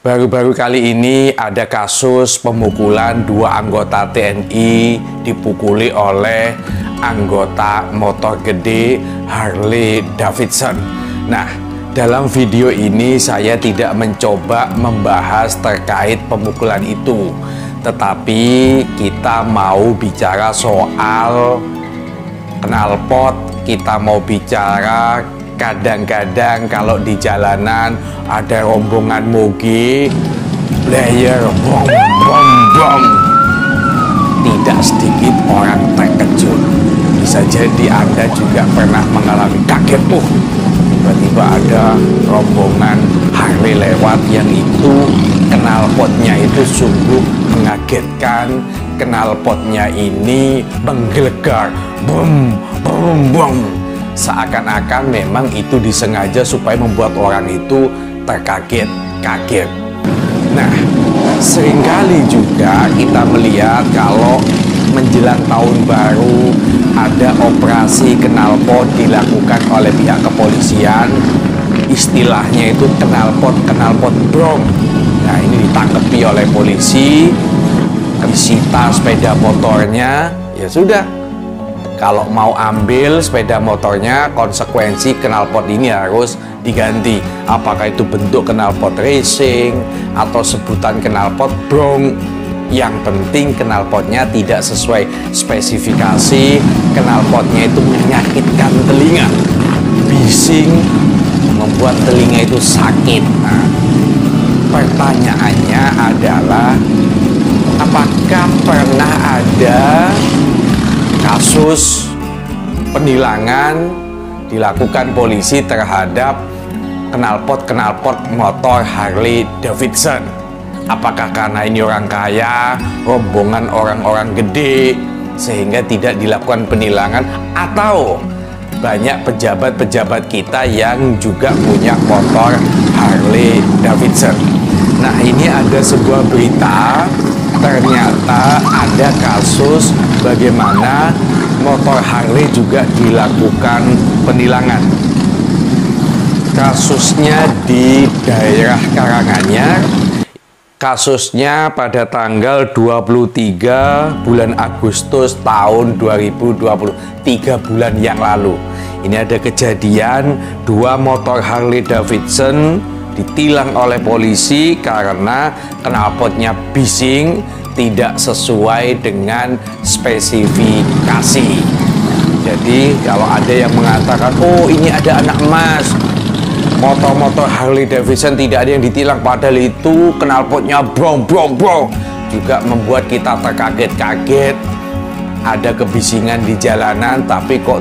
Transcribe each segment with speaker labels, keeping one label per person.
Speaker 1: Baru-baru kali ini ada kasus pemukulan dua anggota TNI dipukuli oleh anggota motor gede Harley Davidson. Nah, dalam video ini saya tidak mencoba membahas terkait pemukulan itu, tetapi kita mau bicara soal knalpot, kita mau bicara kadang-kadang kalau di jalanan ada rombongan moge, player, bom, bom, bom. Tidak sedikit orang terkejut. Bisa jadi Anda juga pernah mengalami kaget, tiba-tiba ada rombongan Harley lewat yang itu knalpotnya itu sungguh mengagetkan. Knalpotnya ini menggelegar, bom, bom, bom. Seakan-akan memang itu disengaja supaya membuat orang itu terkaget-kaget. Nah, seringkali juga kita melihat kalau menjelang tahun baru ada operasi knalpot dilakukan oleh pihak kepolisian. Istilahnya itu knalpot brom. Nah, ini ditangkapi oleh polisi, disita sepeda motornya, ya sudah. Kalau mau ambil sepeda motornya, konsekuensi knalpot ini harus diganti. Apakah itu bentuk knalpot racing atau sebutan knalpot brom. Yang penting knalpotnya tidak sesuai spesifikasi. Knalpotnya itu menyakitkan telinga, bising, membuat telinga itu sakit. Nah, pertanyaannya adalah, apakah pernah ada kasus penilangan dilakukan polisi terhadap knalpot motor Harley Davidson? Apakah karena ini orang kaya, rombongan orang-orang gede, sehingga tidak dilakukan penilangan, atau banyak pejabat-pejabat kita yang juga punya motor Harley Davidson? Nah, ini ada sebuah berita, ternyata ada kasus bagaimana motor Harley juga dilakukan penilangan. Kasusnya di daerah Karanganyar. Kasusnya pada tanggal 23 bulan Agustus tahun 2020, 3 bulan yang lalu. Ini ada kejadian dua motor Harley Davidson ditilang oleh polisi karena knalpotnya bising, tidak sesuai dengan spesifikasi. Jadi kalau ada yang mengatakan, oh ini ada anak emas, motor-motor Harley Davidson tidak ada yang ditilang, padahal itu knalpotnya brom, juga membuat kita terkaget-kaget. Ada kebisingan di jalanan, tapi kok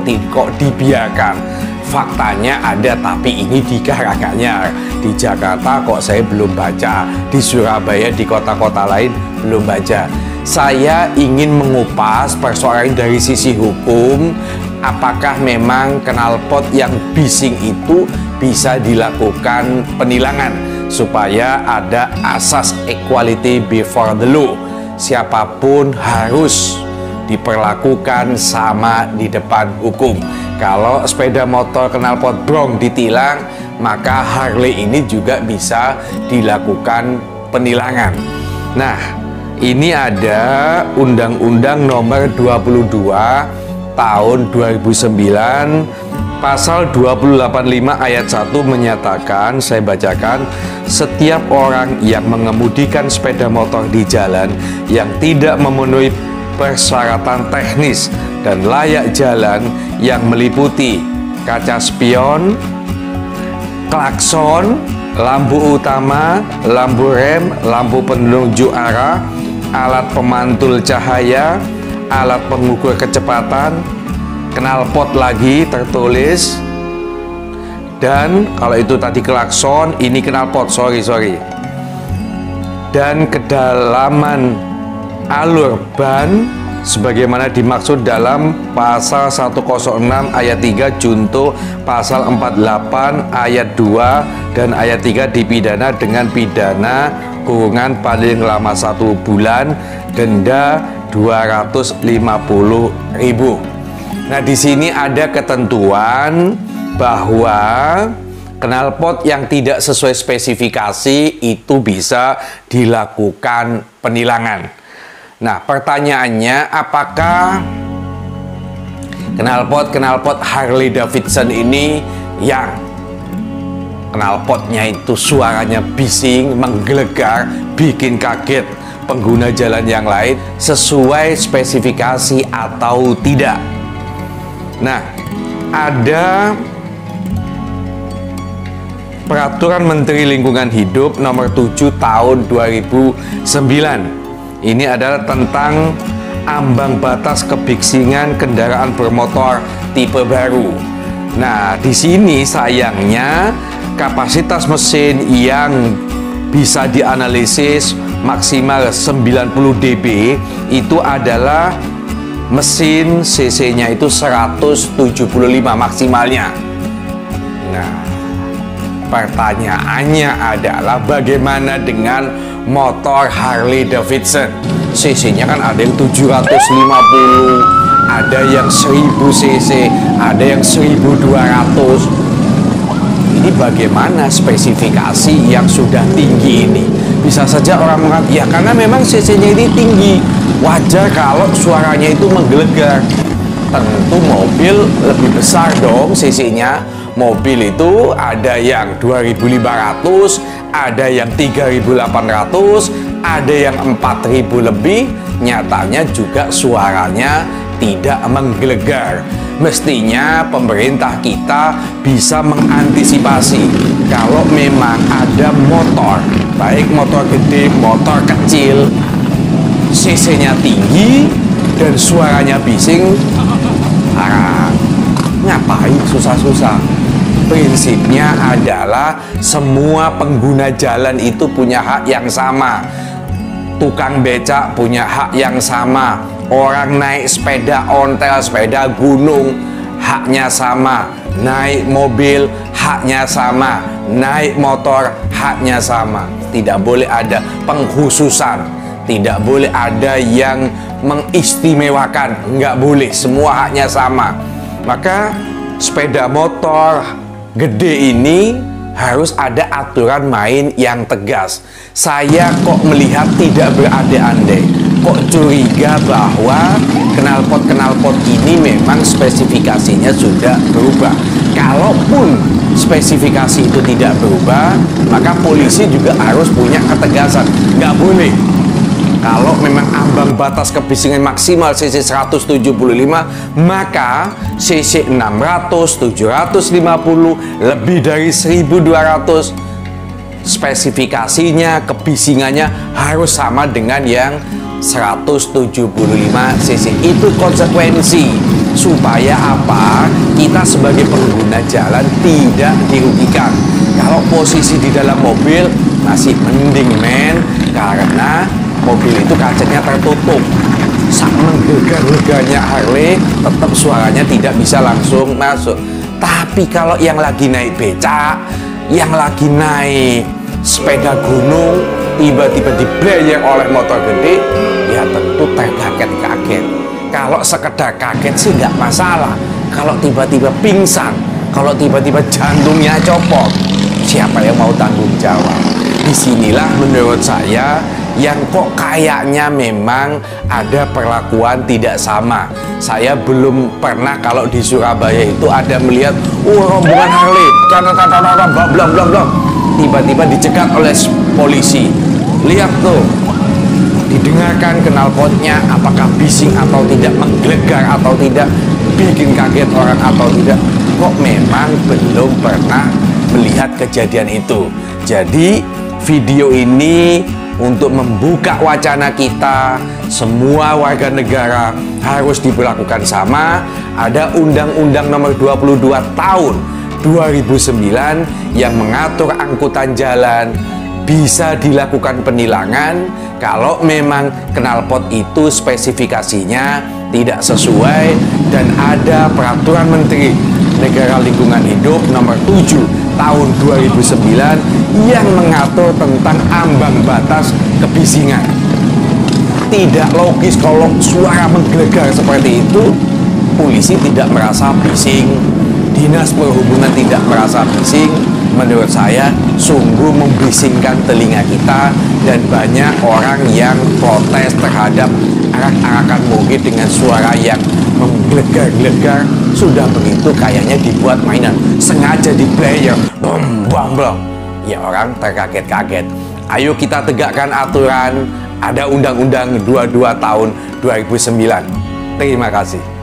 Speaker 1: dibiarkan. Faktanya ada, tapi ini di Karanganyar. Di Jakarta kok saya belum baca, di Surabaya, di kota-kota lain belum baca. Saya ingin mengupas persoalan dari sisi hukum. Apakah memang knalpot yang bising itu bisa dilakukan penilangan supaya ada asas equality before the law? Siapapun harus diperlakukan sama di depan hukum. Kalau sepeda motor knalpot brom ditilang, maka Harley ini juga bisa dilakukan penilangan. Nah, ini ada Undang-Undang Nomor 22 tahun 2009, pasal 285 ayat 1 menyatakan, saya bacakan, setiap orang yang mengemudikan sepeda motor di jalan yang tidak memenuhi persyaratan teknis dan layak jalan yang meliputi kaca spion, klakson, lampu utama, lampu rem, lampu penunjuk arah, alat pemantul cahaya, alat pengukur kecepatan, knalpot lagi tertulis, dan kalau itu tadi klakson, ini knalpot, sorry, dan kedalaman alur ban sebagaimana dimaksud dalam pasal 106 ayat 3 junto pasal 48 ayat 2 dan ayat 3 dipidana dengan pidana kurungan paling lama 1 bulan, denda 250.000. Nah, di sini ada ketentuan bahwa knalpot yang tidak sesuai spesifikasi itu bisa dilakukan penilangan. Nah, pertanyaannya, apakah knalpot Harley Davidson ini yang knalpotnya itu suaranya bising, menggelegar, bikin kaget pengguna jalan yang lain sesuai spesifikasi atau tidak? Nah, ada Peraturan Menteri Lingkungan Hidup Nomor 7 Tahun 2009. Ini adalah tentang ambang batas kebiksingan kendaraan bermotor tipe baru. Nah, di sini sayangnya kapasitas mesin yang bisa dianalisis maksimal 90 dB itu adalah mesin cc-nya itu 175 maksimalnya. Nah, pertanyaannya adalah bagaimana dengan motor Harley Davidson? cc-nya kan ada yang 750, ada yang 1000 cc, ada yang 1200. Ini bagaimana spesifikasi yang sudah tinggi ini? Bisa saja orang mengatakan, ya karena memang cc-nya ini tinggi, wajar kalau suaranya itu menggelegar. Tentu mobil lebih besar dong cc-nya. Mobil itu ada yang 2500, ada yang 3800, ada yang 4000 lebih. Nyatanya juga suaranya tidak menggelegar. Mestinya pemerintah kita bisa mengantisipasi kalau memang ada motor, baik motor gede, motor kecil, cc-nya tinggi dan suaranya bising, ngapain susah-susah? Prinsipnya adalah semua pengguna jalan itu punya hak yang sama. Tukang becak punya hak yang sama. Orang naik sepeda ontel, sepeda gunung, haknya sama. Naik mobil, haknya sama. Naik motor, haknya sama. Tidak boleh ada pengkhususan. Tidak boleh ada yang mengistimewakan. Nggak boleh, semua haknya sama. Maka sepeda motor gede ini harus ada aturan main yang tegas. Saya kok melihat tidak berandai-andai, kok curiga bahwa knalpot ini memang spesifikasinya sudah berubah. Kalaupun spesifikasi itu tidak berubah, maka polisi juga harus punya ketegasan. Nggak boleh. Kalau memang ambang batas kebisingan maksimal cc 175, maka cc 600, 750, lebih dari 1200, spesifikasinya, kebisingannya harus sama dengan yang 175 cc. Itu konsekuensi. Supaya apa? Kita sebagai pengguna jalan tidak dirugikan. Kalau posisi di dalam mobil masih mending, men, karena mobil itu kacanya tertutup. Sak menggelegar-gelegarnya Harley, tetap suaranya tidak bisa langsung masuk. Tapi kalau yang lagi naik becak, yang lagi naik sepeda gunung, tiba-tiba diblayar oleh motor gede, ya tentu terkaget-kaget. Kalau sekedar kaget sih nggak masalah. Kalau tiba-tiba pingsan, kalau tiba-tiba jantungnya copot, siapa yang mau tanggung jawab? Disinilah menurut saya yang kok kayaknya memang ada perlakuan tidak sama. Saya belum pernah kalau di Surabaya itu ada melihat rombongan Harley, blam, tiba-tiba dicegat oleh polisi. Lihat tuh, didengarkan knalpotnya, apakah bising atau tidak, menggelegar atau tidak, bikin kaget orang atau tidak. Kok memang belum pernah melihat kejadian itu. Jadi video ini untuk membuka wacana kita, semua warga negara harus diperlakukan sama. Ada Undang-Undang Nomor 22 Tahun 2009 yang mengatur angkutan jalan. Bisa dilakukan penilangan kalau memang knalpot itu spesifikasinya tidak sesuai, dan ada Peraturan Menteri Negara Lingkungan Hidup Nomor 7 Tahun 2009 yang mengatur tentang ambang batas kebisingan. Tidak logis kalau suara menggelegar seperti itu, polisi tidak merasa bising, dinas perhubungan tidak merasa bising, menurut saya sungguh membisingkan telinga kita, dan banyak orang yang protes terhadap arak-arakan moge dengan suara yang menggelegar-gelegar. Sudah begitu kayaknya dibuat mainan, sengaja di player, bom bom bom. Ya orang terkaget-kaget. Ayo kita tegakkan aturan. Ada Undang-Undang 22 tahun 2009. Terima kasih.